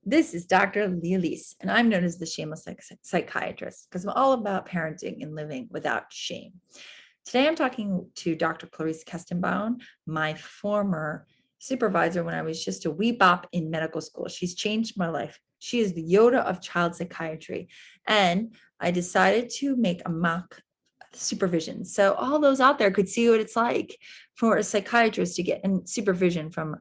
This is Dr. Lea Lis, and I'm known as the Shameless Psychiatrist because I'm all about parenting and living without shame. Today, I'm talking to Dr. Clarice Kestenbaum, my former supervisor when I was just a wee bop in medical school. She's changed my life. She is the Yoda of child psychiatry. And I decided to make a mock supervision. So all those out there could see what it's like for a psychiatrist to get in supervision from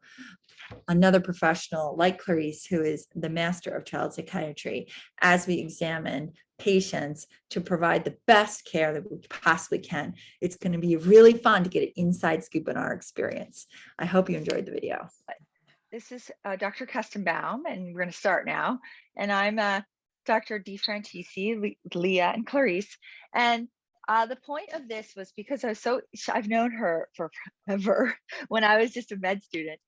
another professional like Clarice, who is the master of child psychiatry, as we examine patients to provide the best care that we possibly can. It's going to be really fun to get an inside scoop on our experience. I hope you enjoyed the video. This is Dr. Kestenbaum, and we're going to start now. And I'm Dr. DeFrantisi, Lea, and Clarice. And the point of this was because I've known her for forever when I was just a med student.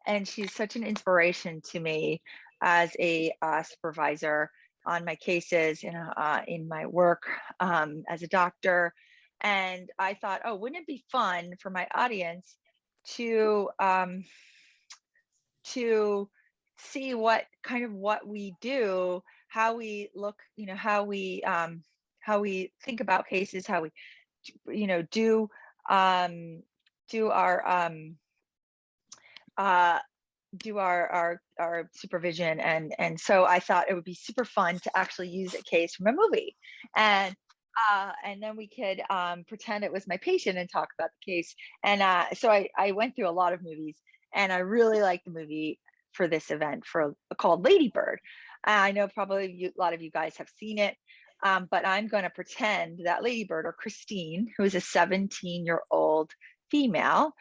And she's such an inspiration to me as a supervisor on my cases, in my work as a doctor. And I thought, oh, wouldn't it be fun for my audience to see what we do, how we look, how we think about cases, how we do our supervision. And so I thought it would be super fun to actually use a case from a movie, and then we could pretend it was my patient and talk about the case. And so I went through a lot of movies, and I really liked the movie for this event called Ladybird. I know probably a lot of you guys have seen it, but I'm going to pretend that Ladybird, or Christine, who is a 17-year-old female,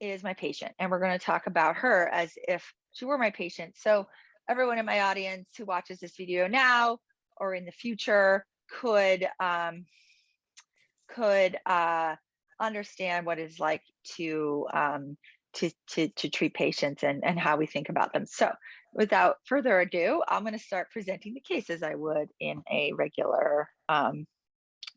is my patient, and we're going to talk about her as if she were my patient. So everyone in my audience who watches this video now or in the future could understand what it's like to treat patients and how we think about them. So without further ado, I'm going to start presenting the case as I would in a regular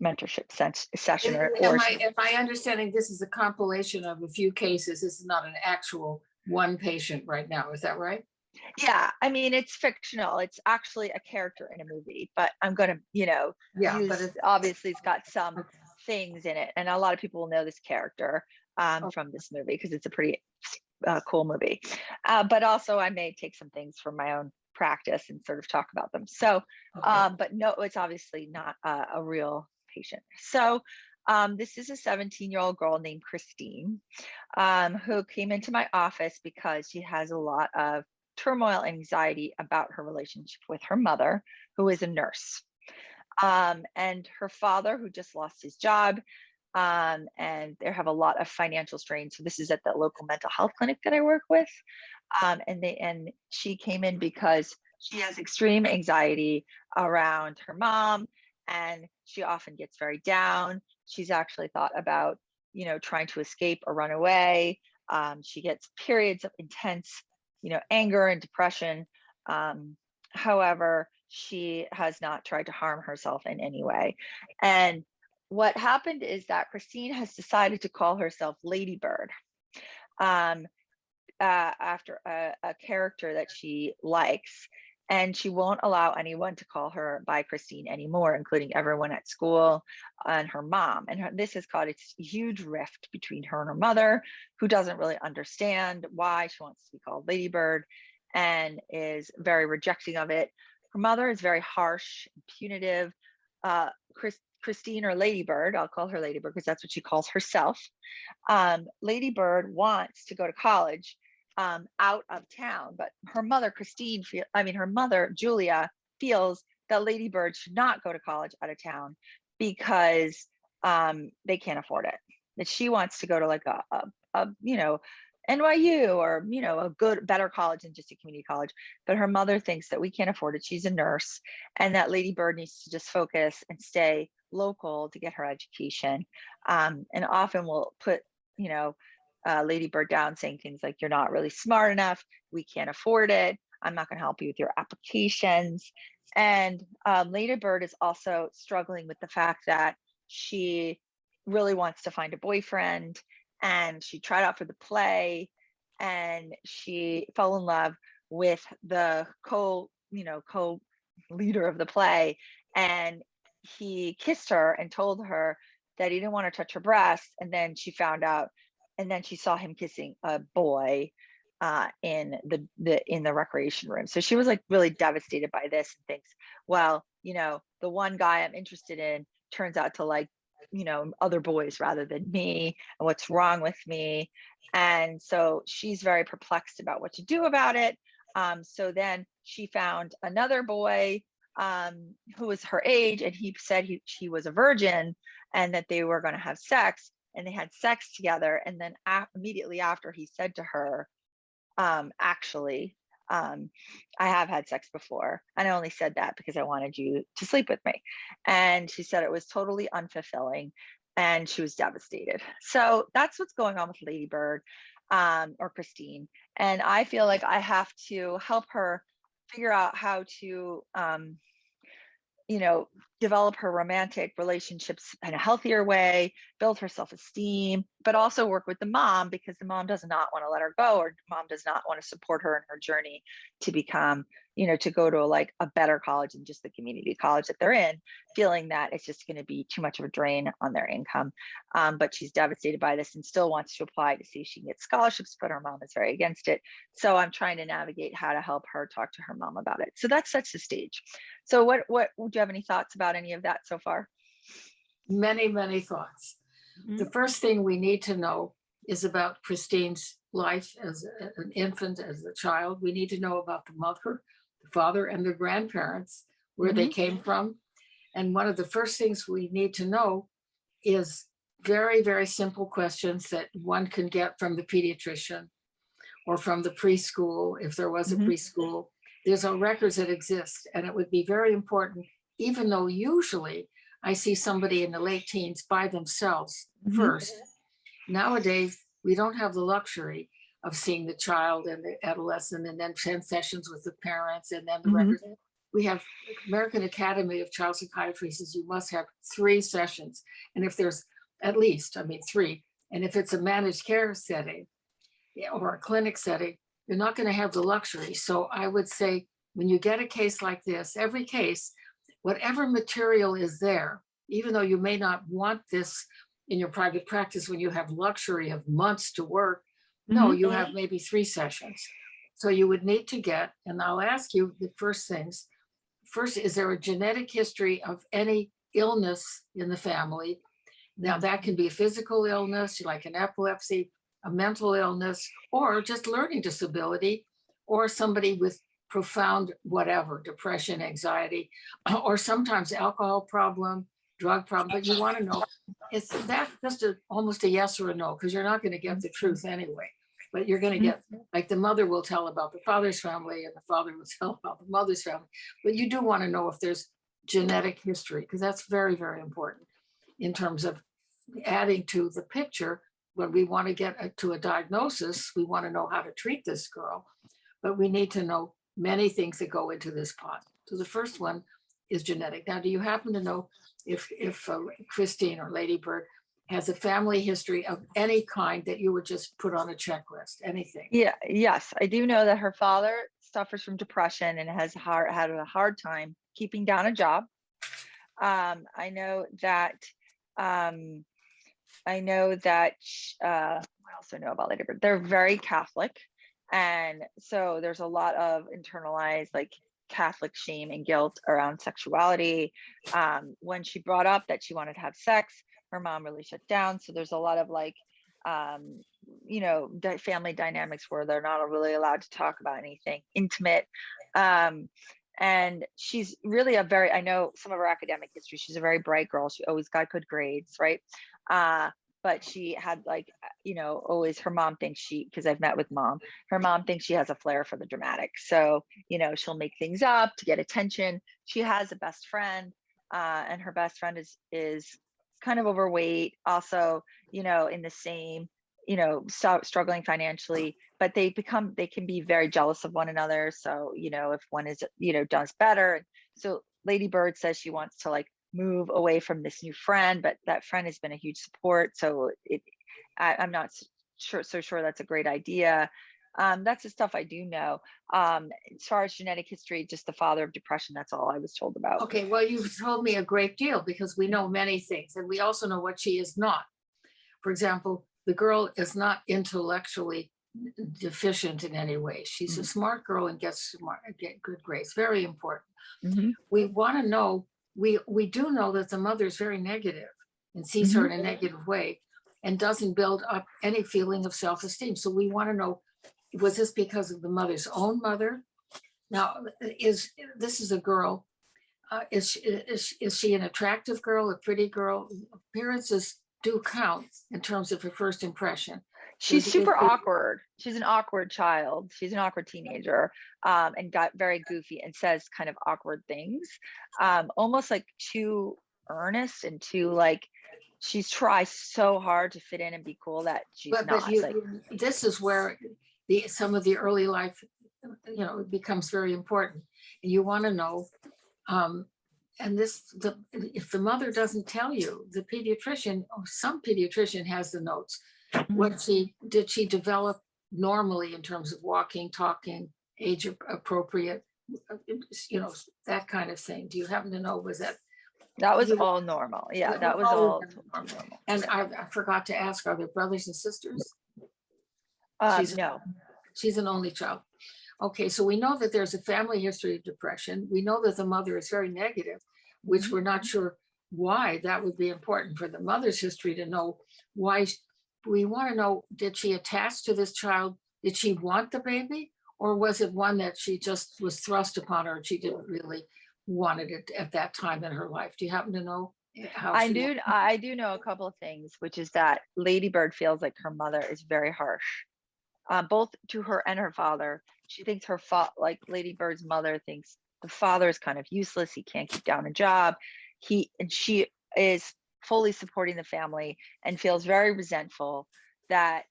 mentorship session. If my understanding, this is a compilation of a few cases. This is not an actual one patient right now. Is that right? Yeah, I mean, it's fictional. It's actually a character in a movie, but I'm going to, obviously it's got some things in it. And a lot of people will know this character from this movie because it's a pretty cool movie. But also I may take some things from my own practice and sort of talk about them. So, but no, it's obviously not a real patient. So this is a 17-year-old girl named Christine who came into my office because she has a lot of turmoil and anxiety about her relationship with her mother, who is a nurse, and her father, who just lost his job, and they have a lot of financial strain. So this is at the local mental health clinic that I work with, and she came in because she has extreme anxiety around her mom, and she often gets very down. She's actually thought about, trying to escape or run away. She gets periods of intense, anger and depression. However, she has not tried to harm herself in any way. And what happened is that Christine has decided to call herself Ladybird after a character that she likes. And she won't allow anyone to call her by Christine anymore, including everyone at school and her mom. And this has caused a huge rift between her and her mother, who doesn't really understand why she wants to be called Ladybird and is very rejecting of it. Her mother is very harsh and punitive. Christine, or Ladybird, I'll call her Ladybird because that's what she calls herself. Ladybird wants to go to college out of town, but her mother, her mother, Julia, feels that Ladybird should not go to college out of town because they can't afford it. That she wants to go to like a NYU or a better college than just a community college. But her mother thinks that we can't afford it. She's a nurse, and that Ladybird needs to just focus and stay local to get her education. And often we'll put Ladybird down, saying things like, "You're not really smart enough. We can't afford it. I'm not going to help you with your applications." And Ladybird is also struggling with the fact that she really wants to find a boyfriend, and she tried out for the play, and she fell in love with the co-leader of the play, and he kissed her and told her that he didn't want to touch her breasts, and then she found out, and then she saw him kissing a boy in the recreation room. So she was like really devastated by this and thinks, well, the one guy I'm interested in turns out to like, other boys rather than me, and what's wrong with me. And so she's very perplexed about what to do about it. So then she found another boy who was her age, and he said she was a virgin and that they were going to have sex, and they had sex together. And then immediately after, he said to her, actually, I have had sex before, and I only said that because I wanted you to sleep with me. And she said it was totally unfulfilling, and she was devastated. So that's what's going on with Ladybird, or Christine. And I feel like I have to help her figure out how to develop her romantic relationships in a healthier way, build her self-esteem, but also work with the mom, because the mom does not want to let her go, or mom does not want to support her in her journey to become, to go to a better college than just the community college that they're in, feeling that it's just going to be too much of a drain on their income. But she's devastated by this and still wants to apply to see if she can get scholarships, but her mom is very against it. So I'm trying to navigate how to help her talk to her mom about it. So that sets the stage. So what do you have any thoughts about any of that so far? Many, many thoughts. Mm-hmm. The first thing we need to know is about Christine's life as an infant, as a child. We need to know about the mother, the father, and the grandparents, where mm-hmm. they came from. And one of the first things we need to know is very, very simple questions that one can get from the pediatrician or from the preschool, if there was a mm-hmm. preschool. There's records that exist, and it would be very important, even though usually I see somebody in the late teens by themselves mm-hmm. first. Nowadays, we don't have the luxury of seeing the child and the adolescent and then 10 sessions with the parents and then the mm-hmm. records. We have American Academy of Child Psychiatry says you must have 3 sessions. And if there's at least, 3, and if it's a managed care setting or a clinic setting, you're not going to have the luxury. So I would say when you get a case like this, every case, whatever material is there, even though you may not want this in your private practice when you have luxury of months to work, no, you have maybe 3 sessions. So you would need to get, and I'll ask you the first things. First, is there a genetic history of any illness in the family? Now that can be a physical illness, like an epilepsy, a mental illness, or just learning disability, or somebody with profound whatever, depression, anxiety, or sometimes alcohol problem, drug problem. But you want to know, is that just almost a yes or a no? Because you're not going to get the truth anyway. But you're going to get, like the mother will tell about the father's family and the father will tell about the mother's family. But you do want to know if there's genetic history, because that's very, very important in terms of adding to the picture. When we want to get to a diagnosis, we want to know how to treat this girl, but we need to know many things that go into this pot. So the first one is genetic. Now, do you happen to know if Christine or Ladybird has a family history of any kind that you would just put on a checklist, anything? Yeah, yes, I do know that her father suffers from depression and has had a hard time keeping down a job. I know that what else do I know about Ladybird? They're very Catholic. And so there's a lot of internalized Catholic shame and guilt around sexuality. When she brought up that she wanted to have sex, her mom really shut down. So there's a lot of family dynamics where they're not really allowed to talk about anything intimate. And she's really I know some of her academic history, she's a very bright girl. She always got good grades, right? But she had always, her mom thinks because I've met with mom, her mom thinks she has a flair for the dramatic. So, she'll make things up to get attention. She has a best friend, and her best friend is kind of overweight, also, in the same, struggling financially, but they can be very jealous of one another. So, if one is, does better. So Ladybird says she wants to move away from this new friend, but that friend has been a huge support. So I'm not sure that's a great idea. That's the stuff I do know. As far as genetic history, just the father of depression, that's all I was told about. Okay, well, you've told me a great deal, because we know many things, and we also know what she is not. For example, the girl is not intellectually deficient in any way. She's a smart girl and get good grades. Very important. We want to know, we do know that the mother is very negative and sees her in a negative way and doesn't build up any feeling of self-esteem. So we want to know, was this because of the mother's own mother? Now, this is a girl, is she an attractive girl, a pretty girl? Appearances do count in terms of her first impression. She's super awkward. She's an awkward child. She's an awkward teenager, and got very goofy and says kind of awkward things, almost like too earnest and too like, she's tries so hard to fit in and be cool that she's not. This is where some of the early life, it becomes very important. And you want to know, if the mother doesn't tell you, the pediatrician, or some pediatrician has the notes. Did she develop normally in terms of walking, talking, age appropriate, that kind of thing? Do you happen to know, was that? That was all normal. Yeah, that was all normal. And I forgot to ask, are there brothers and sisters? No. She's an only child. Okay, so we know that there's a family history of depression. We know that the mother is very negative, which we're not sure why. That would be important for the mother's history to know why. We want to know, did she attach to this child? Did she want the baby? Or was it one that she just was thrust upon her and she didn't really want it at that time in her life? Do you happen to know how? I do know a couple of things, which is that Ladybird feels like her mother is very harsh, both to her and her father. She thinks like Ladybird's mother thinks the father is kind of useless. He can't keep down a job. She is fully supporting the family and feels very resentful that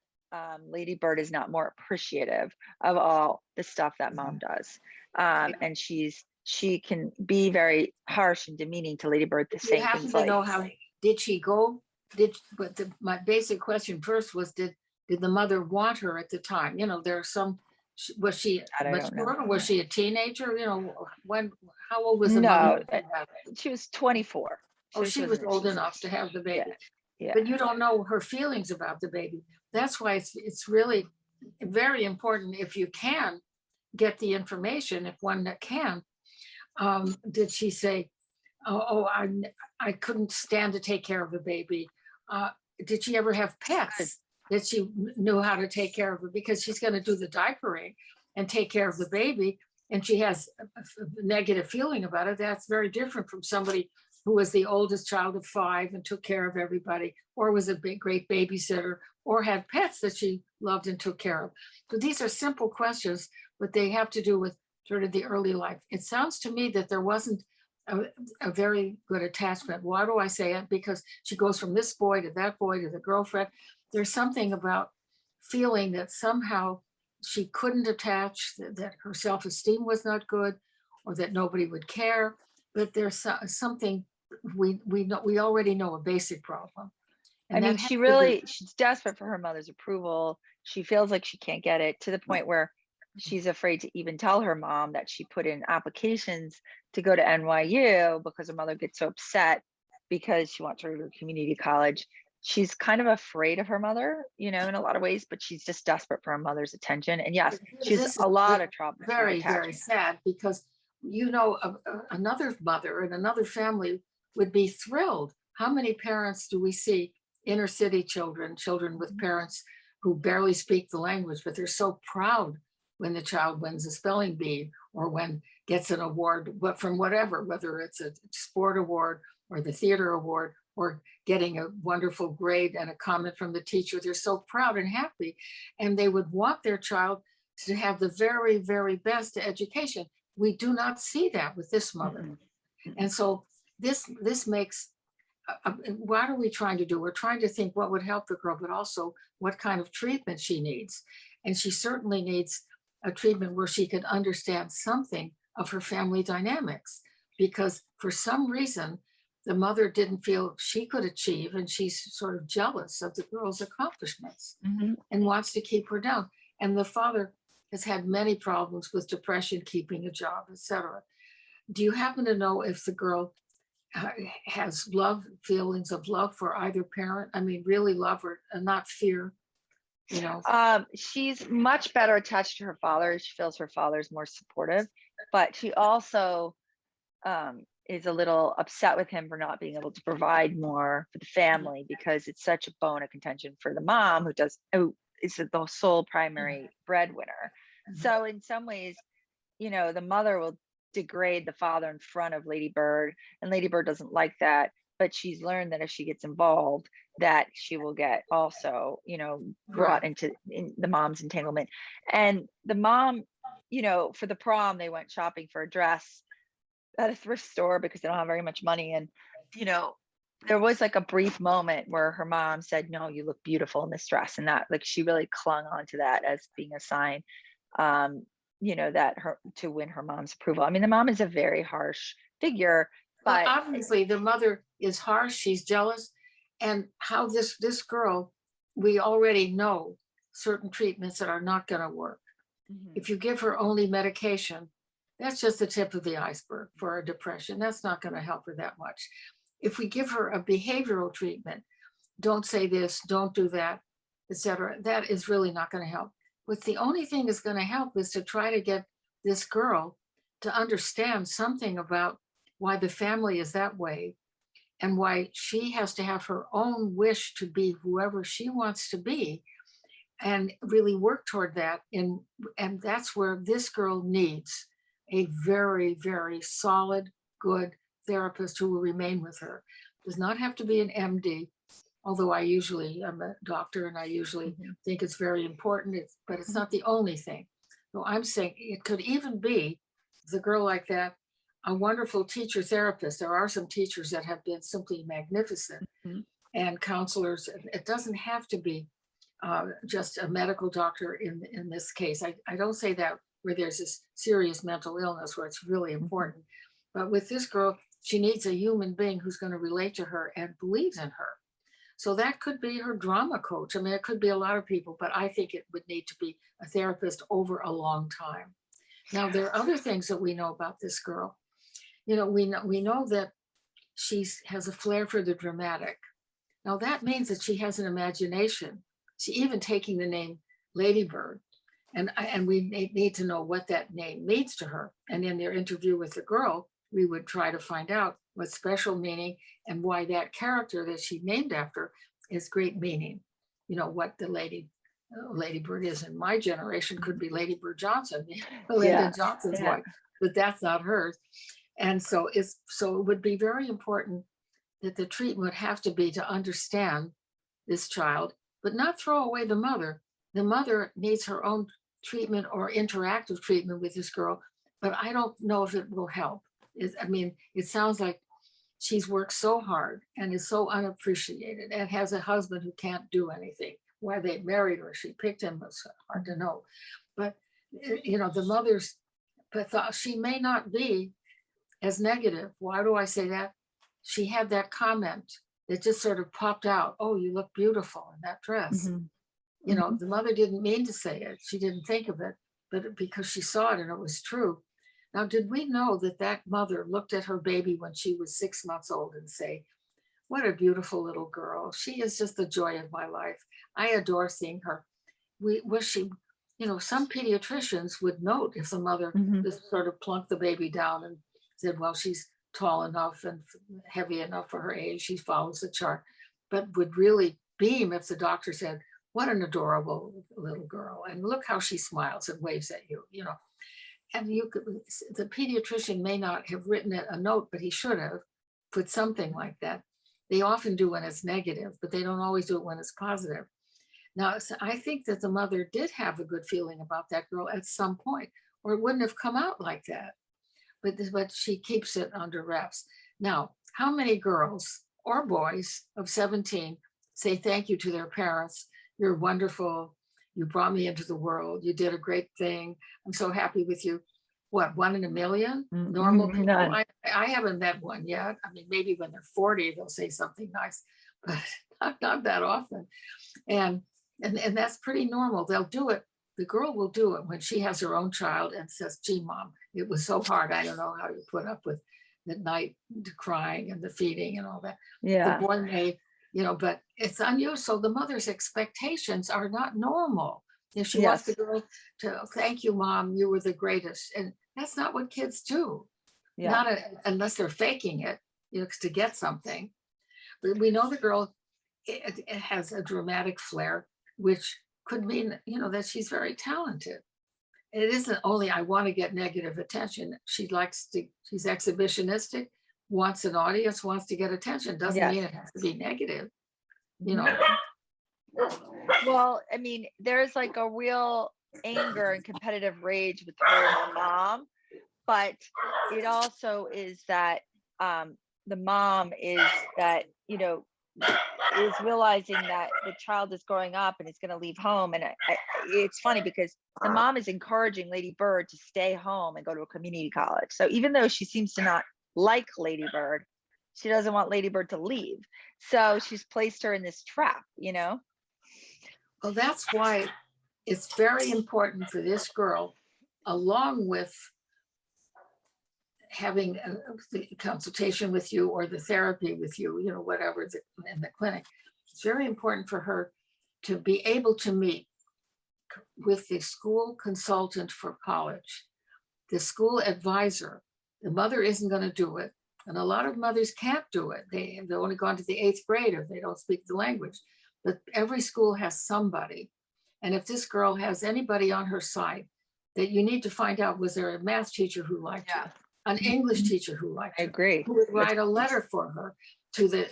Ladybird is not more appreciative of all the stuff that mom does. And she can be very harsh and demeaning to Ladybird, the same things like, know how did she go? My basic question first was, did the mother want her at the time? There are some, was she mature? Was she a teenager? How old was the mother? She was 24. She was old enough to have the baby. Yeah. But you don't know her feelings about the baby. That's why it's really very important, if you can get the information, if one that can. Did she say, I couldn't stand to take care of the baby? Did she ever have pets that she knew how to take care of her? Because she's going to do the diapering and take care of the baby, and she has a negative feeling about it. That's very different from somebody who was the oldest child of 5 and took care of everybody, or was a great babysitter, or had pets that she loved and took care of. So these are simple questions, but they have to do with sort of the early life. It sounds to me that there wasn't a very good attachment. Why do I say it? Because she goes from this boy to that boy to the girlfriend. There's something about feeling that somehow she couldn't attach, that her self-esteem was not good, or that nobody would care. But there's something we already know, a basic problem. And she's desperate for her mother's approval. She feels like she can't get it, to the point where she's afraid to even tell her mom that she put in applications to go to NYU because her mother gets so upset because she wants her to go to community college. She's kind of afraid of her mother, in a lot of ways, but she's just desperate for her mother's attention. And yes, she's a lot of trouble. Very, very sad, because another mother in another family would be thrilled. How many parents do we see, inner city children with parents who barely speak the language, but they're so proud when the child wins a spelling bee or when gets an award, but from whatever, whether it's a sport award or the theater award or getting a wonderful grade and a comment from the teacher. They're so proud and happy, and they would want their child to have the very, very best education. We do not see that with this mother. And so this makes, what are we trying to do? We're trying to think what would help the girl, but also what kind of treatment she needs. And she certainly needs a treatment where she could understand something of her family dynamics, because for some reason, the mother didn't feel she could achieve, and she's sort of jealous of the girl's accomplishments and wants to keep her down. And the father has had many problems with depression, keeping a job, etc. Do you happen to know if the girl has feelings of love for either parent? I mean, really love her and not fear, you know? She's much better attached to her father. She feels her father's more supportive, but she also is a little upset with him for not being able to provide more for the family, because it's such a bone of contention for the mom who is the sole primary breadwinner. So in some ways, you know, the mother will degrade the father in front of Ladybird, and Ladybird doesn't like that, but she's learned that if she gets involved, that she will get also, you know, brought into the mom's entanglement. And the mom, you know, for the prom, they went shopping for a dress at a thrift store because they don't have very much money. And, you know, there was like a brief moment where her mom said, "No, you look beautiful in this dress." And that, like, she really clung on to that as being a sign, you know, that to win her mom's approval. I mean, the mom is a very harsh figure, but well, obviously the mother is harsh, she's jealous. And how this girl, we already know certain treatments that are not going to work. If you give her only medication, that's just the tip of the iceberg for a depression. That's not going to help her that much. If we give her a behavioral treatment, don't say this, don't do that, etc., that is really not going to help. But the only thing that's going to help is to try to get this girl to understand something about why the family is that way, and why she has to have her own wish to be whoever she wants to be, and really work toward that. And that's where this girl needs a very, very solid, good therapist who will remain with her. Does not have to be an MD, although I'm a doctor and I usually think it's very important, but it's not the only thing. So I'm saying it could even be the girl like that, a wonderful teacher therapist. There are some teachers that have been simply magnificent, and counselors. It doesn't have to be just a medical doctor in this case. I don't say that where there's this serious mental illness where it's really important. But with this girl, she needs a human being who's going to relate to her and believes in her. So that could be her drama coach. I mean, it could be a lot of people, but I think it would need to be a therapist over a long time. Now, there are other things that we know about this girl. You know, we know that she has a flair for the dramatic. Now, that means that she has an imagination. She even taking the name Ladybird. And we need to know what that name means to her. And in their interview with the girl, we would try to find out what special meaning and why that character that she named after is great meaning. You know, what the Ladybird is in my generation could be Ladybird Johnson, Lyndon Johnson's wife, but that's not hers. And so it would be very important that the treatment would have to be to understand this child, but not throw away the mother. The mother needs her own treatment or interactive treatment with this girl, but I don't know if it will help. I mean, it sounds like she's worked so hard and is so unappreciated and has a husband who can't do anything. Why they married her, she picked him, it's hard to know. But, you know, the mother's thought she may not be as negative. Why do I say that? She had that comment that just sort of popped out. "Oh, you look beautiful in that dress." You know, the mother didn't mean to say it. She didn't think of it, but because she saw it and it was true. Now, did we know that that mother looked at her baby when she was 6 months old and say, "What a beautiful little girl. She is just the joy of my life. I adore seeing her." Was she, you know, some pediatricians would note if the mother just sort of plunked the baby down and said, "Well, she's tall enough and heavy enough for her age. She follows the chart," but would really beam if the doctor said, "What an adorable little girl. And look how she smiles and waves at you," you know. And the pediatrician may not have written a note, but he should have put something like that. They often do when it's negative, but they don't always do it when it's positive. Now, I think that the mother did have a good feeling about that girl at some point, or it wouldn't have come out like that. But she keeps it under wraps. Now, how many girls or boys of 17 say thank you to their parents? "You're wonderful. You brought me into the world. You did a great thing. I'm so happy with you." what, 1 in a million? Mm, Normal people. none. I haven't met one yet. I mean, maybe when they're 40, they'll say something nice, but not that often. And that's pretty normal. They'll do it. The girl will do it when she has her own child and says, gee, mom, it was so hard. I don't know how you put up with the night, the crying and the feeding and all that. Yeah. The boy may, but it's unusual. So the mother's expectations are not normal. If she wants the girl to, thank you, mom, you were the greatest. And that's not what kids do. Yeah. Unless they're faking it, to get something. But we know the girl it has a dramatic flair, which could mean, that she's very talented. It isn't only, I want to get negative attention. She's exhibitionistic, wants an audience, wants to get attention. Doesn't mean it has to be negative, Well, I mean, there's like a real anger and competitive rage with her and her mom, but it also is that the mom is that, is realizing that the child is growing up and is going to leave home. And it's funny because the mom is encouraging Lady Bird to stay home and go to a community college. So even though she seems to not like Lady Bird, she doesn't want Lady Bird to leave. So she's placed her in this trap, Well, that's why it's very important for this girl, along with having the consultation with you or the therapy with you, whatever in the clinic. It's very important for her to be able to meet with the school consultant for college, the school advisor. The mother isn't going to do it. And a lot of mothers can't do it. They've only gone to the 8th grade or they don't speak the language. But every school has somebody. And if this girl has anybody on her side, that you need to find out, was there a math teacher who liked her? An English teacher who liked her? I agree. Who would write a letter for her to the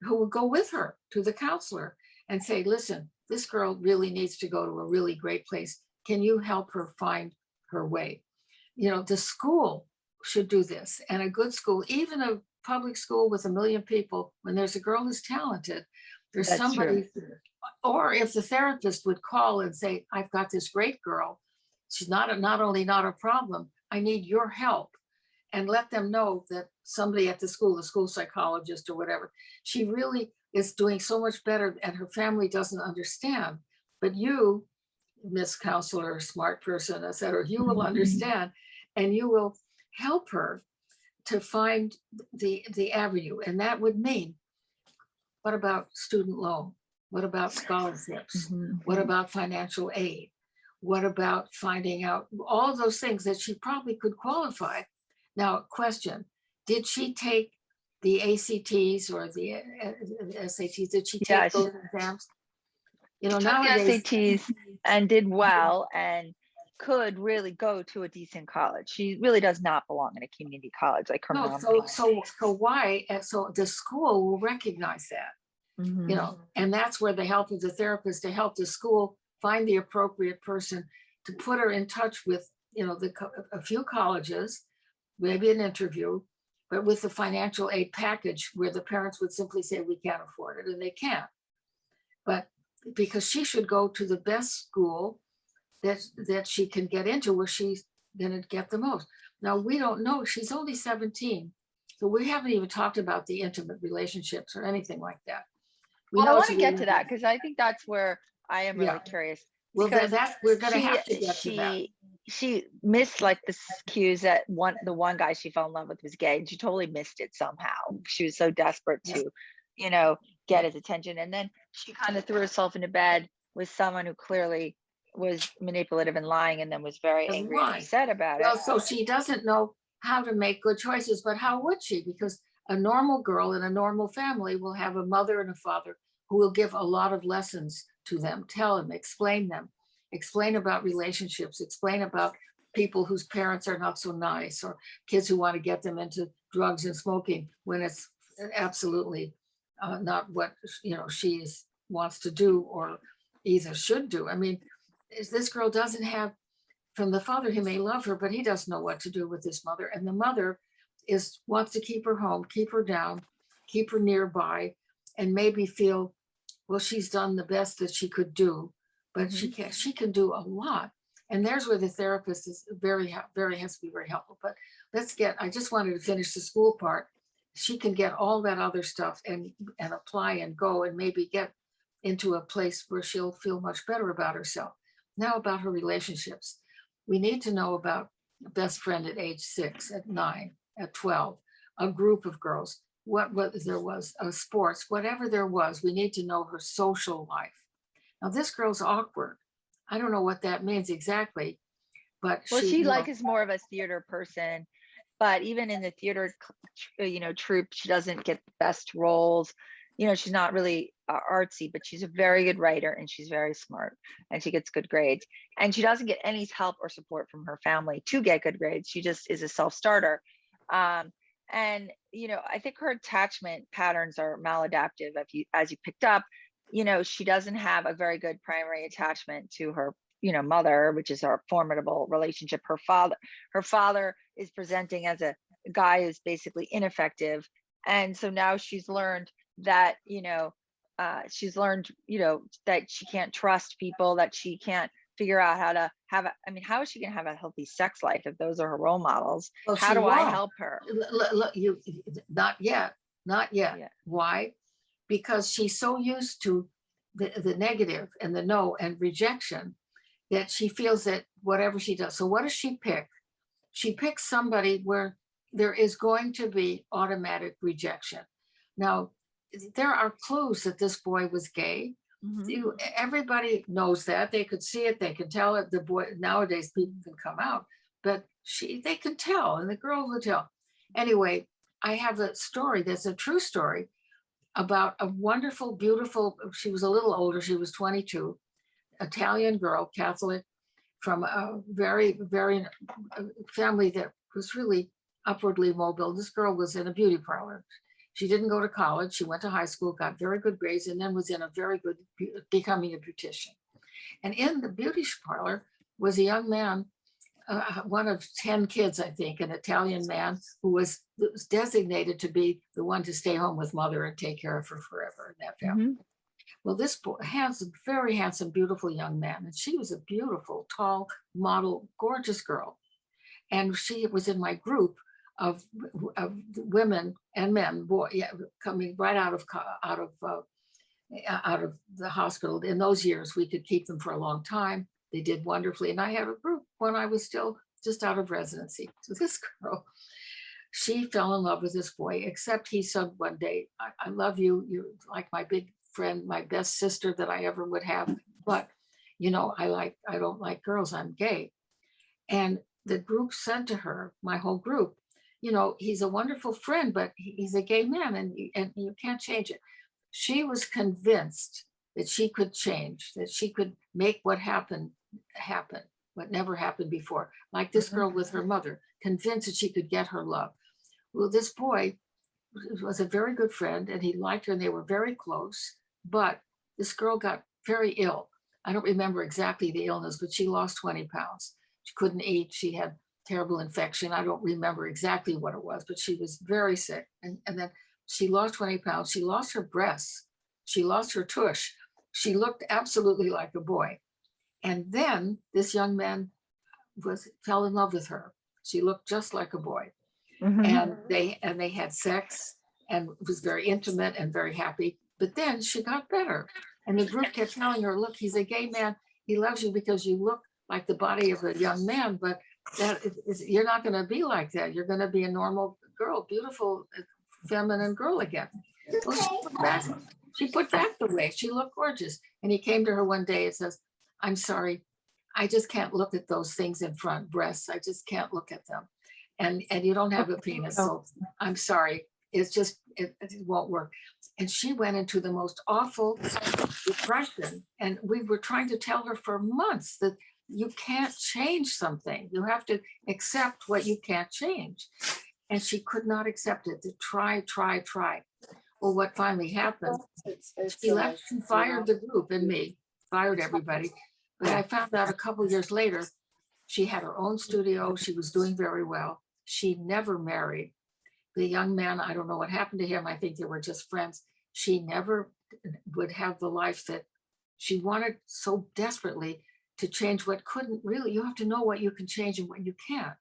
who would go with her to the counselor and say, listen, this girl really needs to go to a really great place. Can you help her find her way? The school should do this, and a good school, even a public school with 1 million people, when there's a girl who's talented, there's somebody, or if the therapist would call and say, I've got this great girl. She's not only not a problem, I need your help. And let them know that somebody at the school psychologist or whatever, she really is doing so much better and her family doesn't understand. But you, Miss Counselor, smart person, et cetera, you will understand and you will help her to find the avenue. And that would mean, what about student loan? What about scholarships? What about financial aid? What about finding out all those things that she probably could qualify? Now, question, did she take the ACTs or the SATs? Did she take those exams? Nowadays, SATs and did well and could really go to a decent college. She really does not belong in a community college like her mom. So why? So the school will recognize that, and that's where the help of the therapist to help the school find the appropriate person to put her in touch with, a few colleges, maybe an interview, but with the financial aid package where the parents would simply say, we can't afford it, and they can't. But because she should go to the best school that she can get into where she's going to get the most. Now, we don't know. She's only 17. So we haven't even talked about the intimate relationships or anything like that. I want to get to that because I think that's where I am really curious. Well, we're going to have to get to that. She missed like the cues that the one guy she fell in love with was gay, and she totally missed it somehow. She was so desperate to, get his attention, and then she kind of threw herself into bed with someone who clearly was manipulative and lying, and then was very angry and upset about it. So she doesn't know how to make good choices, but how would she? Because a normal girl in a normal family will have a mother and a father who will give a lot of lessons to them, tell them, explain about relationships, explain about people whose parents are not so nice, or kids who want to get them into drugs and smoking when it's absolutely not what she wants to do or either should do. I mean, this girl doesn't have, from the father, he may love her, but he doesn't know what to do with this mother. And the mother wants to keep her home, keep her down, keep her nearby, and maybe feel, well, she's done the best that she could do, but she can do a lot. And there's where the therapist is has to be very helpful. But I just wanted to finish the school part. She can get all that other stuff and apply and go and maybe get into a place where she'll feel much better about herself. Now about her relationships. We need to know about a best friend at age 6, at 9, at 12, a group of girls, what there was, sports, whatever there was, we need to know her social life. Now this girl's awkward. I don't know what that means exactly, but well, she is more of a theater person, but even in the theater, troupe, she doesn't get the best roles. She's not really artsy, but she's a very good writer and she's very smart and she gets good grades. And she doesn't get any help or support from her family to get good grades. She just is a self-starter. And, I think her attachment patterns are maladaptive. As you picked up, she doesn't have a very good primary attachment to her, mother, which is our formidable relationship. Her father is presenting as a guy who's basically ineffective. And so now she's learned that, that she can't trust people, that she can't figure out how to have how is she going to have a healthy sex life if those are her role models? Well, how do I help her? Look, not yet. Yeah. Why? Because she's so used to the negative and the no and rejection that she feels that whatever she does. So what does she pick? She picks somebody where there is going to be automatic rejection. Now, there are clues that this boy was gay. Mm-hmm. Everybody knows that. They could see it. They can tell it. The boy, nowadays people can come out, but they can tell, and the girl will tell. Anyway, I have a story that's a true story about a wonderful, beautiful, she was a little older, she was 22, Italian girl, Catholic, from a very, very family that was really upwardly mobile. This girl was in a beauty parlor. She didn't go to college. She went to high school, got very good grades, and then was in a very good, becoming a beautician. And in the beauty parlor was a young man, one of 10 kids, I think, an Italian man who was designated to be the one to stay home with mother and take care of her forever in that family. Mm-hmm. Well, this boy has a very handsome, beautiful young man, and she was a beautiful, tall, model, gorgeous girl. And she was in my group of women and men, coming right out of the hospital. In those years, we could keep them for a long time. They did wonderfully. And I had a group when I was still just out of residency. So this girl, she fell in love with this boy, except he said one day, I love you. You're like my big friend, my best sister that I ever would have. But, I don't like girls. I'm gay. And the group said to her, my whole group, he's a wonderful friend, but he's a gay man and you can't change it. She was convinced that she could change, that she could make what happened happen, what never happened before. Like this girl with her mother, convinced that she could get her love. Well, this boy was a very good friend and he liked her and they were very close, but this girl got very ill. I don't remember exactly the illness, but she lost 20 pounds. She couldn't eat. She had terrible infection. I don't remember exactly what it was, but she was very sick. And then she lost 20 pounds. She lost her breasts. She lost her tush. She looked absolutely like a boy. And then this young man fell in love with her. She looked just like a boy. Mm-hmm. And they had sex and it was very intimate and very happy. But then she got better. And the group kept telling her, look, he's a gay man. He loves you because you look like the body of a young man, but you're not going to be like that. You're going to be a normal girl, beautiful, feminine girl again. Well, she put back the way. She looked gorgeous. And he came to her one day and says, I'm sorry, I just can't look at those things in front, breasts. I just can't look at them. And you don't have a penis, so I'm sorry. It's just, it won't work. And she went into the most awful depression. And we were trying to tell her for months that you can't change something. You have to accept what you can't change. And she could not accept it. To try. Well, what finally happened, she left and fired the group and me, fired everybody. But I found out a couple of years later, she had her own studio. She was doing very well. She never married. The young man, I don't know what happened to him. I think they were just friends. She never would have the life that she wanted so desperately. to change what couldn't really, you have to know what you can change and what you can't.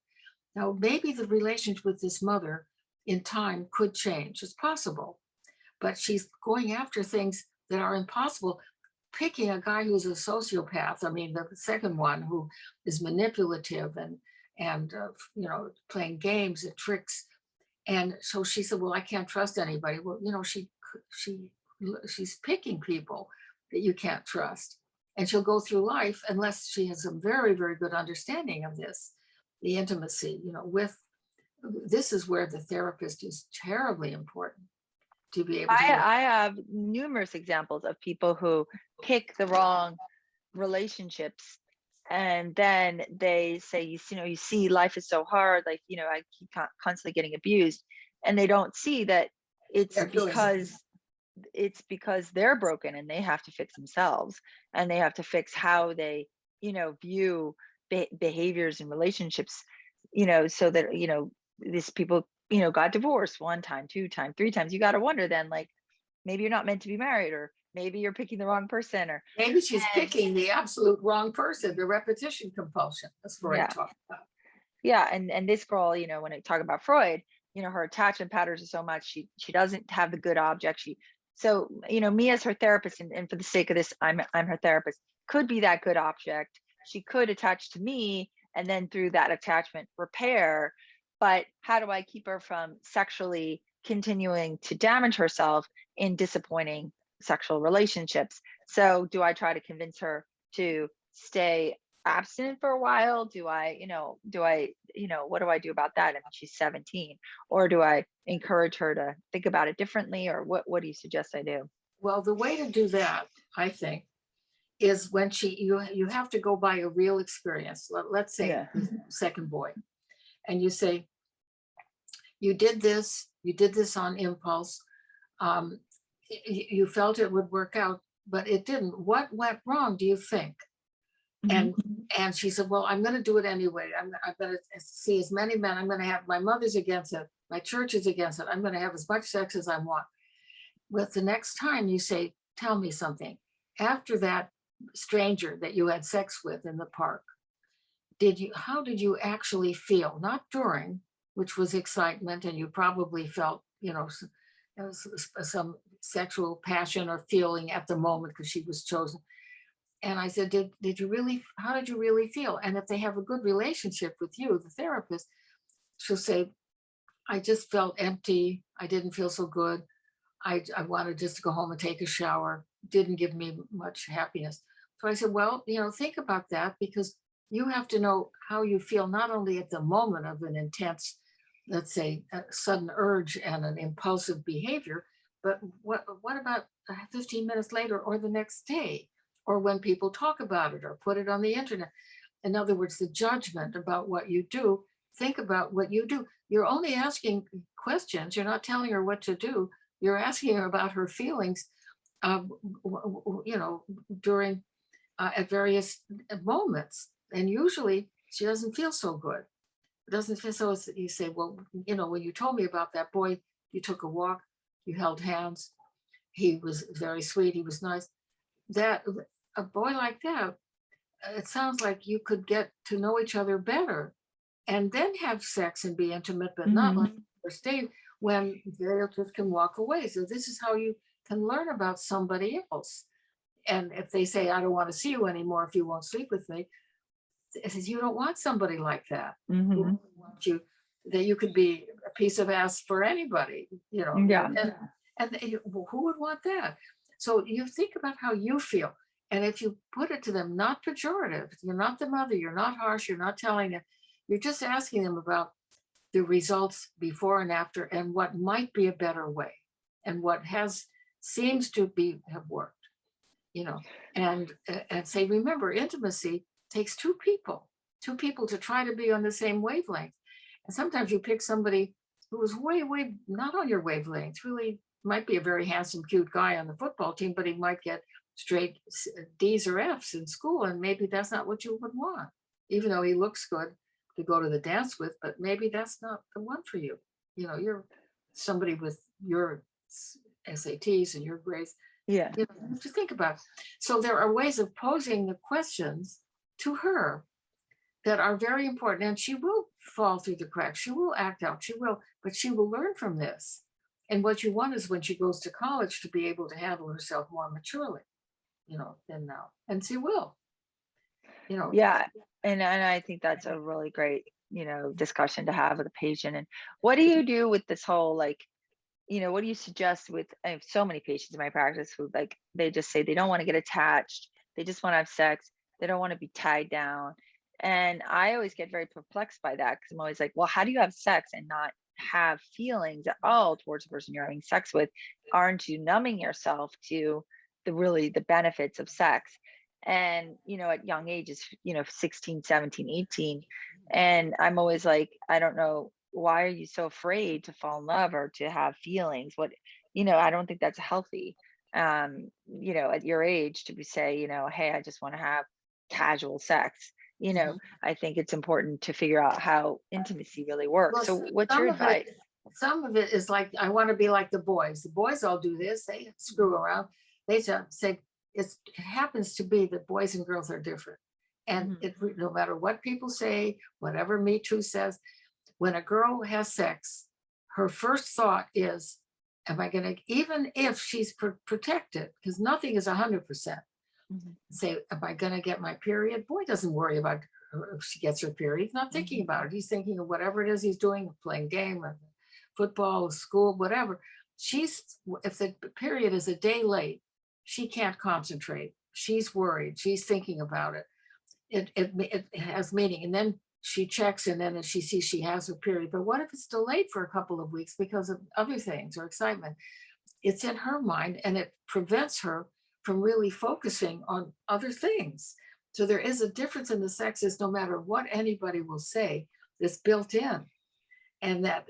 Now, maybe the relationship with this mother in time could change. It's possible, but she's going after things that are impossible. Picking a guy who's a sociopath, I mean, the second one who is manipulative and playing games and tricks. And so she said, well, I can't trust anybody. Well, she's picking people that you can't trust. And she'll go through life unless she has a very, very good understanding of this, the intimacy, this is where the therapist is terribly important to be able to. I have numerous examples of people who pick the wrong relationships, and then they say, you see, life is so hard. Like, I keep constantly getting abused, and they don't see that it's because they're broken and they have to fix themselves, and they have to fix how they, view behaviors and relationships, so that, these people, got divorced 1 time, 2 times, 3 times. You got to wonder then, like, maybe you're not meant to be married, or maybe you're picking the wrong person, or maybe she's picking the absolute wrong person, the repetition compulsion. That's what I talk about. Yeah. And this girl, when I talk about Freud, her attachment patterns are so much, she doesn't have the good object. So, me as her therapist, and for the sake of this, I'm her therapist, could be that good object. She could attach to me, and then through that attachment repair. But how do I keep her from sexually continuing to damage herself in disappointing sexual relationships? So do I try to convince her to stay abstinent for a while? What do I do about that? I mean, she's 17. Or do I encourage her to think about it differently? Or what do you suggest I do? Well, the way to do that, I think, is when you have to go by a real experience. Let's say second boy, and you say, you did this on impulse. You felt it would work out, but it didn't. What went wrong, do you think? And she said, well, I'm going to do it anyway. I'm going to see as many men. I'm going to have, my mother's against it. My church is against it. I'm going to have as much sex as I want. But the next time you say, tell me something. After that stranger that you had sex with in the park, how did you actually feel? Not during, which was excitement, and you probably felt, some sexual passion or feeling at the moment because she was chosen. And I said, how did you really feel? And if they have a good relationship with you, the therapist, she'll say, I just felt empty. I didn't feel so good. I wanted just to go home and take a shower. Didn't give me much happiness. So I said, well, think about that, because you have to know how you feel, not only at the moment of an intense, let's say, a sudden urge and an impulsive behavior, but what about 15 minutes later, or the next day, or when people talk about it or put it on the internet? In other words, the judgment about what you do. Think about what you do. You're only asking questions. You're not telling her what to do. You're asking her about her feelings, during at various moments. And usually she doesn't feel so good. It doesn't feel so. You say, well, when you told me about that boy, you took a walk, you held hands. He was very sweet. He was nice. That a boy like that, it sounds like you could get to know each other better, and then have sex and be intimate, but not like first date when they just can walk away. So this is how you can learn about somebody else. And if they say, I don't want to see you anymore if you won't sleep with me, it says, you don't want somebody like that. Who want you, that you could be a piece of ass for anybody, and who would want that? So you think about how you feel. And if you put it to them, not pejorative, you're not the mother, you're not harsh, you're not telling them, you're just asking them about the results before and after, and what might be a better way, and what seems to have worked, and say, remember, intimacy takes two people to try to be on the same wavelength. And sometimes you pick somebody who is way, way not on your wavelength, really might be a very handsome, cute guy on the football team, but he might get straight D's or F's in school. And maybe that's not what you would want, even though he looks good to go to the dance with, but maybe that's not the one for you. You're somebody with your SATs and your grades. Yeah. You have to think about it. So there are ways of posing the questions to her that are very important. And she will fall through the cracks. She will act out. She will, but she will learn from this. And what you want is when she goes to college to be able to handle herself more maturely, than now. And she will, Yeah. And I think that's a really great, discussion to have with a patient. And what do you do with this whole, like, what do you suggest with, I have so many patients in my practice who, like, they just say they don't want to get attached. They just want to have sex. They don't want to be tied down. And I always get very perplexed by that, because I'm always like, well, how do you have sex and not have feelings at all towards the person you're having sex with? Aren't you numbing yourself to the benefits of sex? And, at young ages, 16, 17, 18. And I'm always like, I don't know, why are you so afraid to fall in love or to have feelings? I don't think that's healthy. At your age to say, hey, I just want to have casual sex. I think it's important to figure out how intimacy really works. So what's your advice? Some of it is like, I want to be like the boys. The boys all do this. They screw around. They just say, it happens to be that boys and girls are different. And no matter what people say, whatever Me Too says, when a girl has sex, her first thought is, am I going to, even if she's protected, because nothing is 100%, say, am I going to get my period? Boy doesn't worry about her if she gets her period. He's not thinking about it. He's thinking of whatever it is he's doing, playing game, or football, school, whatever. If the period is a day late, she can't concentrate. She's worried. She's thinking about it. It has meaning. And then she checks, and then she sees she has her period. But what if it's delayed for a couple of weeks because of other things or excitement? It's in her mind, and it prevents her from really focusing on other things. So there is a difference in the sexes, no matter what anybody will say, that's built in. And that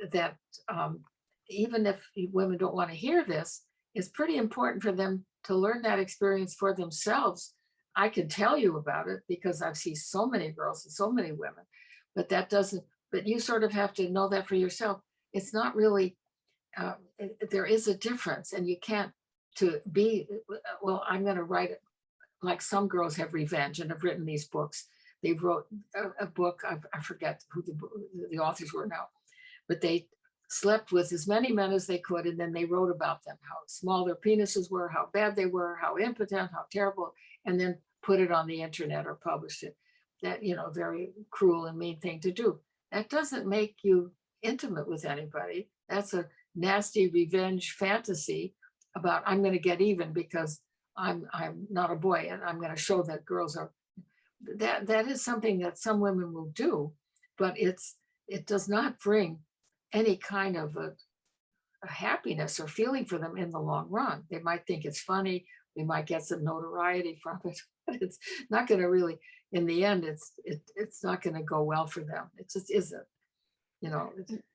even if women don't want to hear this, it's pretty important for them to learn that experience for themselves. I can tell you about it because I've seen so many girls and so many women, but you sort of have to know that for yourself. It's not really, there is a difference, and you can't well, I'm going to write it like some girls have revenge and have written these books. They wrote a book, I forget who the authors were now, but they slept with as many men as they could, and then they wrote about them, how small their penises were, how bad they were, how impotent, how terrible, and then put it on the internet or published it. That, very cruel and mean thing to do. That doesn't make you intimate with anybody. That's a nasty revenge fantasy about, I'm going to get even because I'm not a boy, and I'm going to show that girls are. That is something that some women will do, but it does not bring any kind of a happiness or feeling for them in the long run. They might think it's funny. They might get some notoriety from it, but it's not going to really, in the end, it's not going to go well for them. It just isn't,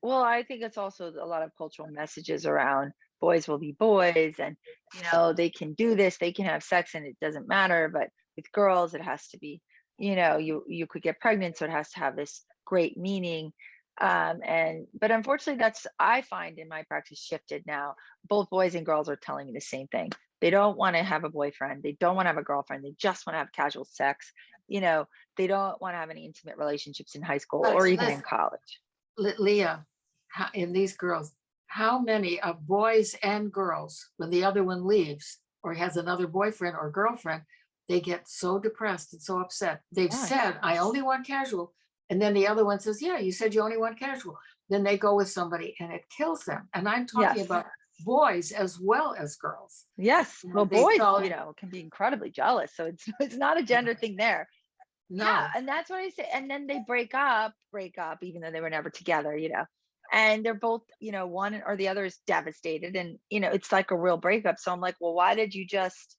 Well, I think it's also a lot of cultural messages around boys will be boys, and, they can do this, they can have sex, and it doesn't matter. But with girls, it has to be, you could get pregnant, so it has to have this great meaning. But unfortunately, I find in my practice shifted now. Both boys and girls are telling me the same thing. They don't want to have a boyfriend. They don't want to have a girlfriend. They just want to have casual sex. They don't want to have any intimate relationships in high school or even in college. Lea, in these girls, how many of boys and girls, when the other one leaves or has another boyfriend or girlfriend, they get so depressed and so upset. They've said, I only want casual. And then the other one says, yeah, you said you only want casual. Then they go with somebody and it kills them. And I'm talking about boys as well as girls. Yes. Well, boys, can be incredibly jealous. So it's not a gender thing there. No. Yeah. And that's what I say. And then they break up, even though they were never together, and they're both, one or the other is devastated. And, it's like a real breakup. So I'm like, well, why did you just,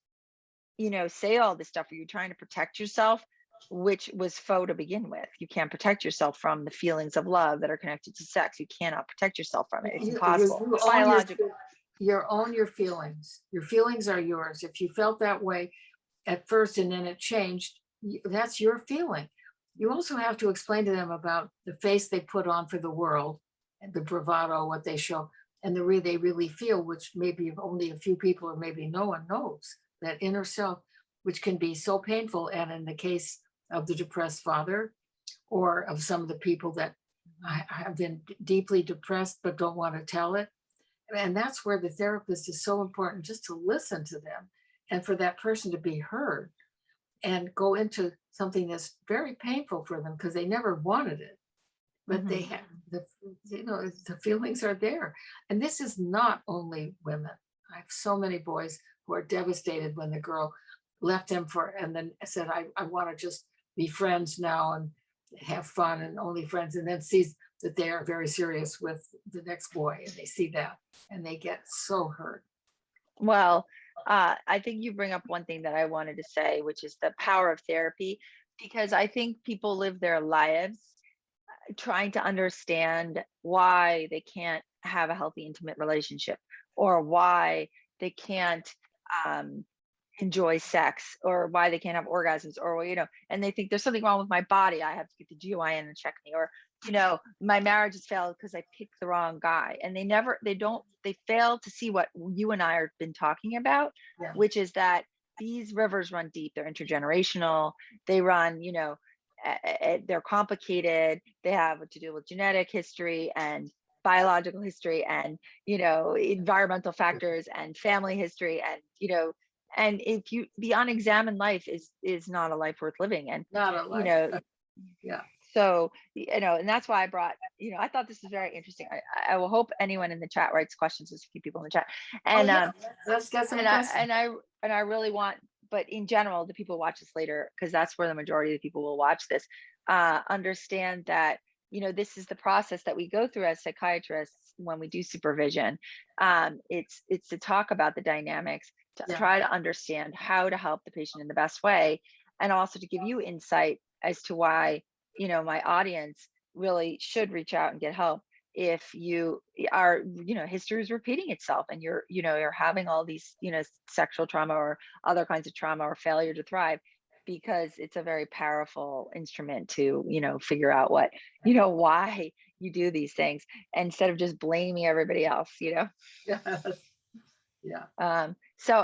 say all this stuff? Are you trying to protect yourself? Which was faux to begin with. You can't protect yourself from the feelings of love that are connected to sex. You cannot protect yourself from it. It's impossible. It's biological. You own your feelings. Your feelings are yours. If you felt that way at first and then it changed, that's your feeling. You also have to explain to them about the face they put on for the world and the bravado, what they show, and the way they really feel, which maybe only a few people or maybe no one knows, that inner self, which can be so painful. And in the case of the depressed father, or of some of the people that I have been deeply depressed but don't want to tell it. And that's where the therapist is so important, just to listen to them and for that person to be heard and go into something that's very painful for them because they never wanted it. But they have the feelings are there. And this is not only women. I have so many boys who are devastated when the girl left him and then said, I want to just be friends now and have fun and only friends, and then sees that they are very serious with the next boy, and they see that and they get so hurt. Well, I think you bring up one thing that I wanted to say, which is the power of therapy, because I think people live their lives trying to understand why they can't have a healthy, intimate relationship, or why they can't enjoy sex, or why they can't have orgasms, or and they think there's something wrong with my body, I have to get the GYN and check me, or my marriage has failed because I picked the wrong guy. And they fail to see what you and I have been talking about, which is that these rivers run deep. They're intergenerational. They run, they're complicated. They have to do with genetic history and biological history and, environmental factors and family history. And, and if the unexamined life is not a life worth living. And, not a life. So, and that's why I brought, I thought this was very interesting. I will hope anyone in the chat writes questions. There's a few people in the chat. And let's get some questions. I really want, but in general, the people watch this later, because that's where the majority of the people will watch this, understand that, this is the process that we go through as psychiatrists when we do supervision. It's to talk about the dynamics, to try to understand how to help the patient in the best way, and also to give you insight as to why my audience really should reach out and get help if you are, history is repeating itself, and you're having all these, sexual trauma or other kinds of trauma or failure to thrive, because it's a very powerful instrument to, figure out what, why you do these things instead of just blaming everybody else, Yeah. So